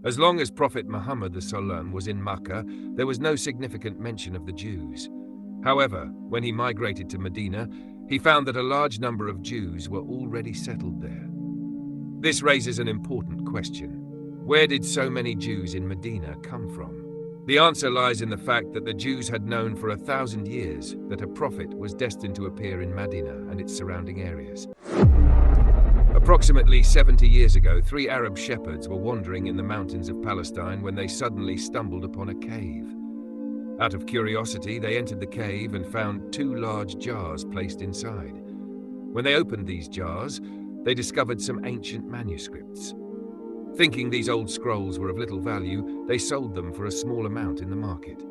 As long as Prophet Muhammad was in Makkah, there was no significant mention of the Jews. However, when he migrated to Medina, he found that a large number of Jews were already settled there. This raises an important question. Where did so many Jews in Medina come from? The answer lies in the fact that the Jews had known for 1,000 years that a prophet was destined to appear in Medina and its surrounding areas. Approximately 70 years ago, 3 Arab shepherds were wandering in the mountains of Palestine when they suddenly stumbled upon a cave. Out of curiosity, they entered the cave and found 2 large jars placed inside. When they opened these jars, they discovered some ancient manuscripts. Thinking these old scrolls were of little value, they sold them for a small amount in the market.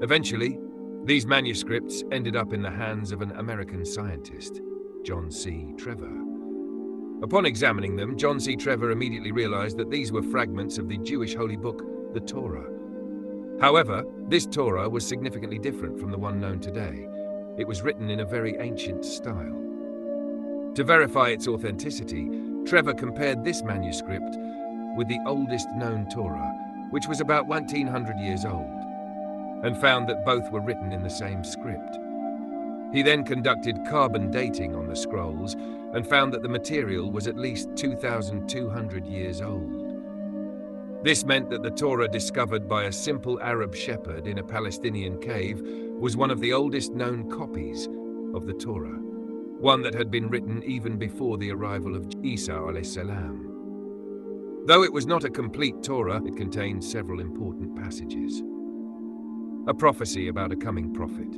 Eventually, these manuscripts ended up in the hands of an American scientist, John C. Trevor. Upon examining them, John C. Trevor immediately realized that these were fragments of the Jewish holy book, the Torah. However, this Torah was significantly different from the one known today. It was written in a very ancient style. To verify its authenticity, Trevor compared this manuscript with the oldest known Torah, which was about 1,100 years old, and found that both were written in the same script. He then conducted carbon dating on the scrolls and found that the material was at least 2,200 years old. This meant that the Torah discovered by a simple Arab shepherd in a Palestinian cave was one of the oldest known copies of the Torah, one that had been written even before the arrival of Isa a.s. Though it was not a complete Torah, it contained several important passages. A prophecy about a coming prophet.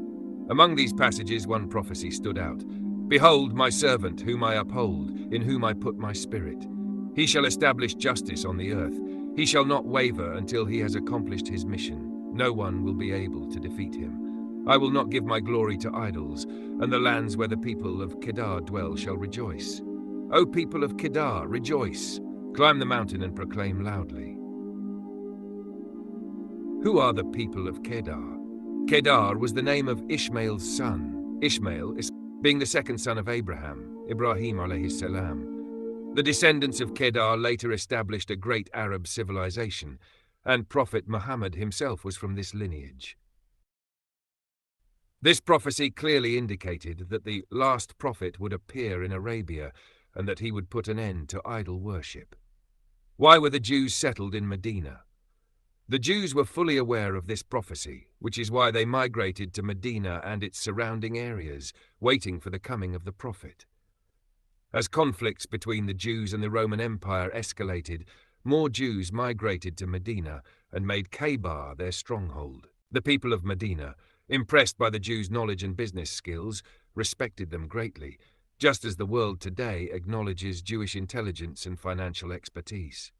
Among these passages, one prophecy stood out. "Behold my servant, whom I uphold, in whom I put my spirit. He shall establish justice on the earth. He shall not waver until he has accomplished his mission. No one will be able to defeat him. I will not give my glory to idols, and the lands where the people of Kedar dwell shall rejoice. O people of Kedar, rejoice. Climb the mountain and proclaim loudly." Who are the people of Kedar? Kedar was the name of Ishmael's son. Ishmael being the second son of Ibrahim alayhi salam. The descendants of Kedar later established a great Arab civilization, and Prophet Muhammad himself was from this lineage. This prophecy clearly indicated that the last prophet would appear in Arabia and that he would put an end to idol worship. Why were the Jews settled in Medina? The Jews were fully aware of this prophecy, which is why they migrated to Medina and its surrounding areas, waiting for the coming of the prophet. As conflicts between the Jews and the Roman Empire escalated, more Jews migrated to Medina and made Khaybar their stronghold. The people of Medina, impressed by the Jews' knowledge and business skills, respected them greatly, just as the world today acknowledges Jewish intelligence and financial expertise.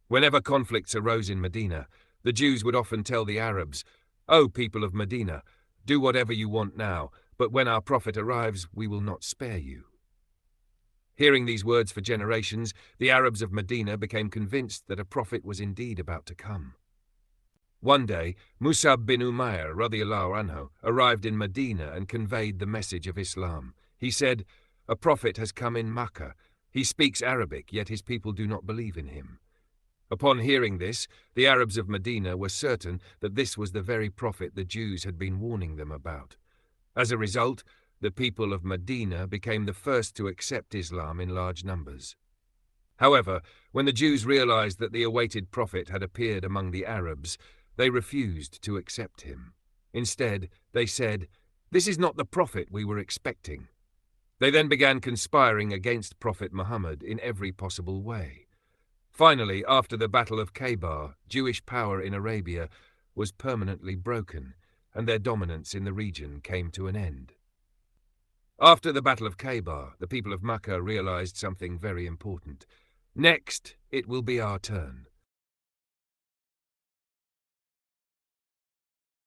Whenever conflicts arose in Medina, the Jews would often tell the Arabs, "O people of Medina, do whatever you want now, but when our prophet arrives, we will not spare you." Hearing these words for generations, the Arabs of Medina became convinced that a prophet was indeed about to come. One day, Musab bin Umayr radiyallahu anhu arrived in Medina and conveyed the message of Islam. He said, "A prophet has come in Makkah. He speaks Arabic, yet his people do not believe in him." Upon hearing this, the Arabs of Medina were certain that this was the very prophet the Jews had been warning them about. As a result, the people of Medina became the first to accept Islam in large numbers. However, when the Jews realized that the awaited prophet had appeared among the Arabs, they refused to accept him. Instead, they said, "This is not the prophet we were expecting." They then began conspiring against Prophet Muhammad in every possible way. Finally, after the Battle of Khaybar, Jewish power in Arabia was permanently broken, and their dominance in the region came to an end. After the Battle of Khaybar, the people of Makkah realized something very important. Next, it will be our turn.